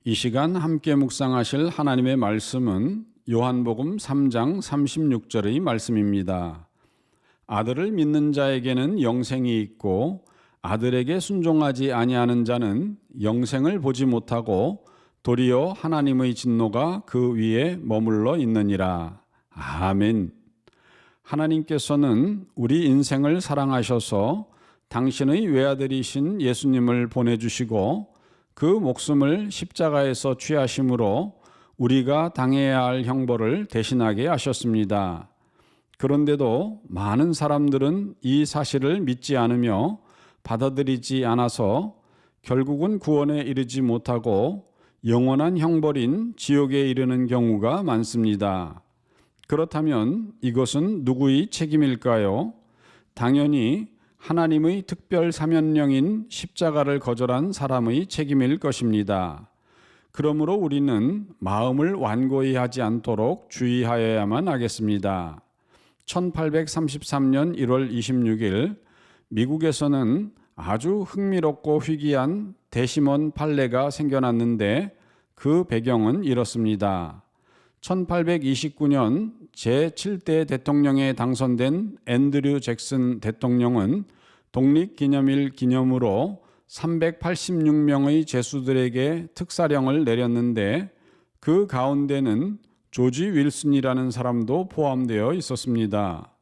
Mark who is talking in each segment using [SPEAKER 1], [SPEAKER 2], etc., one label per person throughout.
[SPEAKER 1] 이 시간 함께 묵상하실 하나님의 말씀은 요한복음 3장 36절의 말씀입니다. 아들을 믿는 자에게는 영생이 있고 아들에게 순종하지 아니하는 자는 영생을 보지 못하고 도리어 하나님의 진노가 그 위에 머물러 있느니라. 아멘. 하나님께서는 우리 인생을 사랑하셔서 당신의 외아들이신 예수님을 보내주시고 그 목숨을 십자가에서 취하심으로 우리가 당해야 할 형벌을 대신하게 하셨습니다. 그런데도 많은 사람들은 이 사실을 믿지 않으며 받아들이지 않아서 결국은 구원에 이르지 못하고 영원한 형벌인 지옥에 이르는 경우가 많습니다. 그렇다면 이것은 누구의 책임일까요? 당연히 하나님의 특별 사면령인 십자가를 거절한 사람의 책임일 것입니다. 그러므로 우리는 마음을 완고히 하지 않도록 주의하여야만 하겠습니다. 1833년 1월 26일 미국에서는 아주 흥미롭고 희귀한 대시몬 판례가 생겨났는데 그 배경은 이렇습니다. 1829년 제7대 대통령에 당선된 앤드류 잭슨 대통령은 독립기념일 기념으로 386명의 죄수들에게 특사령을 내렸는데 그 가운데는 조지 윌슨이라는 사람도 포함되어 있었습니다.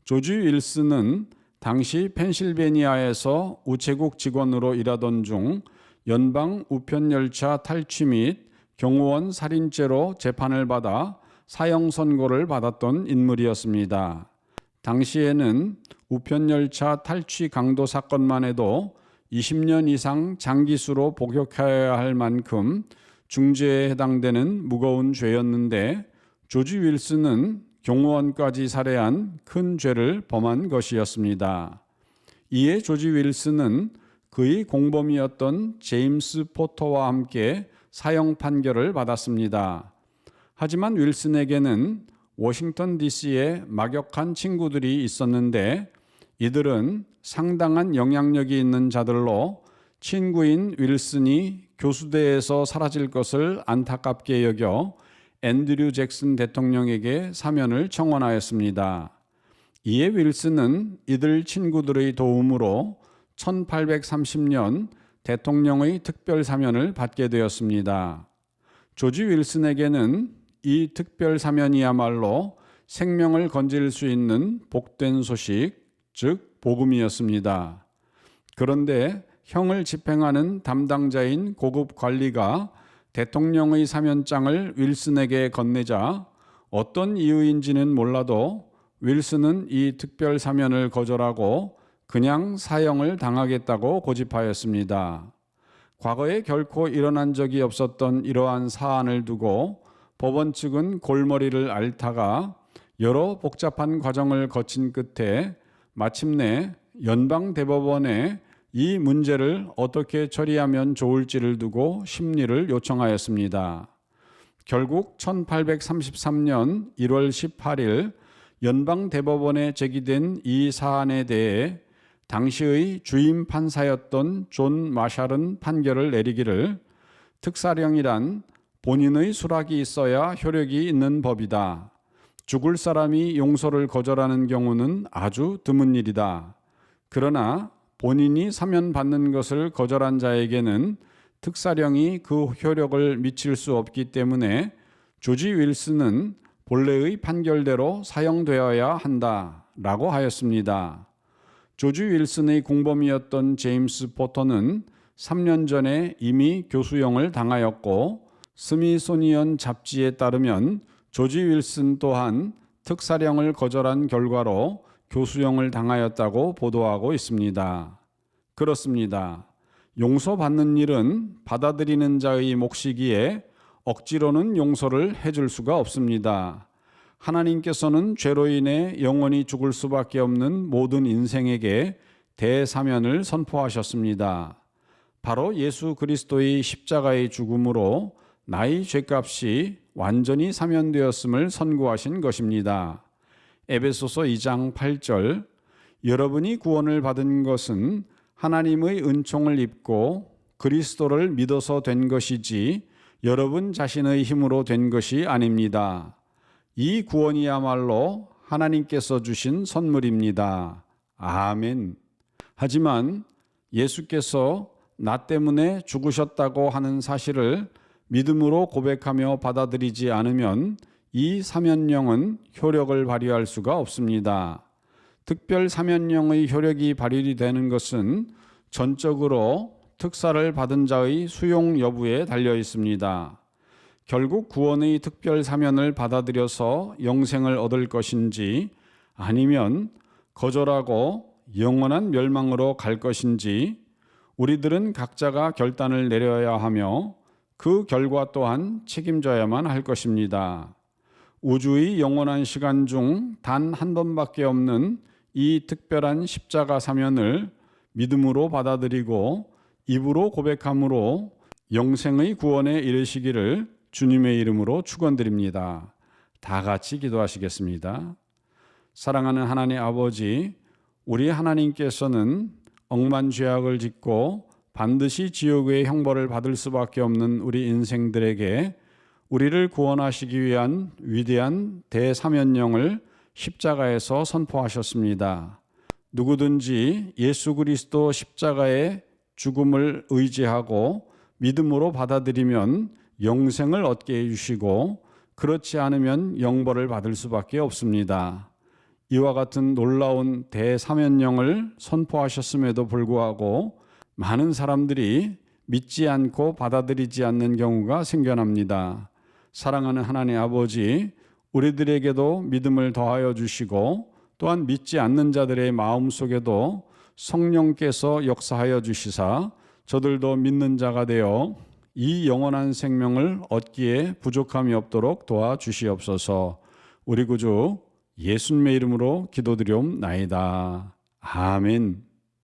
[SPEAKER 1] 조지 윌슨은 당시 펜실베니아에서 우체국 직원으로 일하던 중 연방 우편열차 탈취 및 경호원 살인죄로 재판을 받아 사형 선고를 받았던 인물이었습니다. 당시에는 우편열차 탈취 강도 사건만 해도 20년 이상 장기수로 복역해야 할 만큼 중죄에 해당되는 무거운 죄였는데 조지 윌슨은 경호원까지 살해한 큰 죄를 범한 것이었습니다. 이에 조지 윌슨은 그의 공범이었던 제임스 포터와 함께 사형 판결을 받았습니다. 하지만 윌슨에게는 워싱턴 DC에 막역한 친구들이 있었는데 이들은 상당한 영향력이 있는 자들로 친구인 윌슨이 교수대에서 사라질 것을 안타깝게 여겨 앤드류 잭슨 대통령에게 사면을 청원하였습니다. 이에 윌슨은 이들 친구들의 도움으로 1830년 대통령의 특별 사면을 받게 되었습니다. 조지 윌슨에게는 이 특별 사면이야말로 생명을 건질 수 있는 복된 소식, 즉 복음이었습니다. 그런데 형을 집행하는 담당자인 고급 관리가 대통령의 사면장을 윌슨에게 건네자 어떤 이유인지는 몰라도 윌슨은 이 특별 사면을 거절하고 그냥 사형을 당하겠다고 고집하였습니다. 과거에 결코 일어난 적이 없었던 이러한 사안을 두고 법원 측은 골머리를 앓다가 여러 복잡한 과정을 거친 끝에 마침내 연방대법원에 이 문제를 어떻게 처리하면 좋을지를 두고 심리를 요청하였습니다. 결국 1833년 1월 18일 연방대법원에 제기된 이 사안에 대해 당시의 주임 판사였던 존 마샬은 판결을 내리기를 특사령이란 본인의 수락이 있어야 효력이 있는 법이다. 죽을 사람이 용서를 거절하는 경우는 아주 드문 일이다. 그러나 본인이 사면받는 것을 거절한 자에게는 특사령이 그 효력을 미칠 수 없기 때문에 조지 윌슨은 본래의 판결대로 사형되어야 한다라고 하였습니다. 조지 윌슨의 공범이었던 제임스 포터는 3년 전에 이미 교수형을 당하였고 스미소니언 잡지에 따르면 조지 윌슨 또한 특사령을 거절한 결과로 교수형을 당하였다고 보도하고 있습니다. 그렇습니다. 용서받는 일은 받아들이는 자의 몫이기에 억지로는 용서를 해줄 수가 없습니다. 하나님께서는 죄로 인해 영원히 죽을 수밖에 없는 모든 인생에게 대사면을 선포하셨습니다. 바로 예수 그리스도의 십자가의 죽음으로 나의 죄값이 완전히 사면되었음을 선고하신 것입니다. 에베소서 2장 8절 여러분이 구원을 받은 것은 하나님의 은총을 입고 그리스도를 믿어서 된 것이지 여러분 자신의 힘으로 된 것이 아닙니다. 이 구원이야말로 하나님께서 주신 선물입니다. 아멘. 하지만 예수께서 나 때문에 죽으셨다고 하는 사실을 믿음으로 고백하며 받아들이지 않으면 이 사면령은 효력을 발휘할 수가 없습니다. 특별 사면령의 효력이 발휘 되는 것은 전적으로 특사를 받은 자의 수용 여부에 달려 있습니다. 결국 구원의 특별 사면을 받아들여서 영생을 얻을 것인지 아니면 거절하고 영원한 멸망으로 갈 것인지 우리들은 각자가 결단을 내려야 하며 그 결과 또한 책임져야만 할 것입니다. 우주의 영원한 시간 중 단 한 번밖에 없는 이 특별한 십자가 사면을 믿음으로 받아들이고 입으로 고백함으로 영생의 구원에 이르시기를 주님의 이름으로 축원드립니다. 다 같이 기도하시겠습니다. 사랑하는 하나님 아버지, 우리 하나님께서는 억만죄악을 짓고 반드시 지옥의 형벌을 받을 수밖에 없는 우리 인생들에게 우리를 구원하시기 위한 위대한 대사면령을 십자가에서 선포하셨습니다. 누구든지 예수 그리스도 십자가의 죽음을 의지하고 믿음으로 받아들이면 영생을 얻게 해주시고 그렇지 않으면 영벌을 받을 수밖에 없습니다. 이와 같은 놀라운 대사면령을 선포하셨음에도 불구하고 많은 사람들이 믿지 않고 받아들이지 않는 경우가 생겨납니다. 사랑하는 하나님 아버지, 우리들에게도 믿음을 더하여 주시고 또한 믿지 않는 자들의 마음속에도 성령께서 역사하여 주시사 저들도 믿는 자가 되어 이 영원한 생명을 얻기에 부족함이 없도록 도와주시옵소서. 우리 구주 예수님의 이름으로 기도드리옵나이다. 아멘.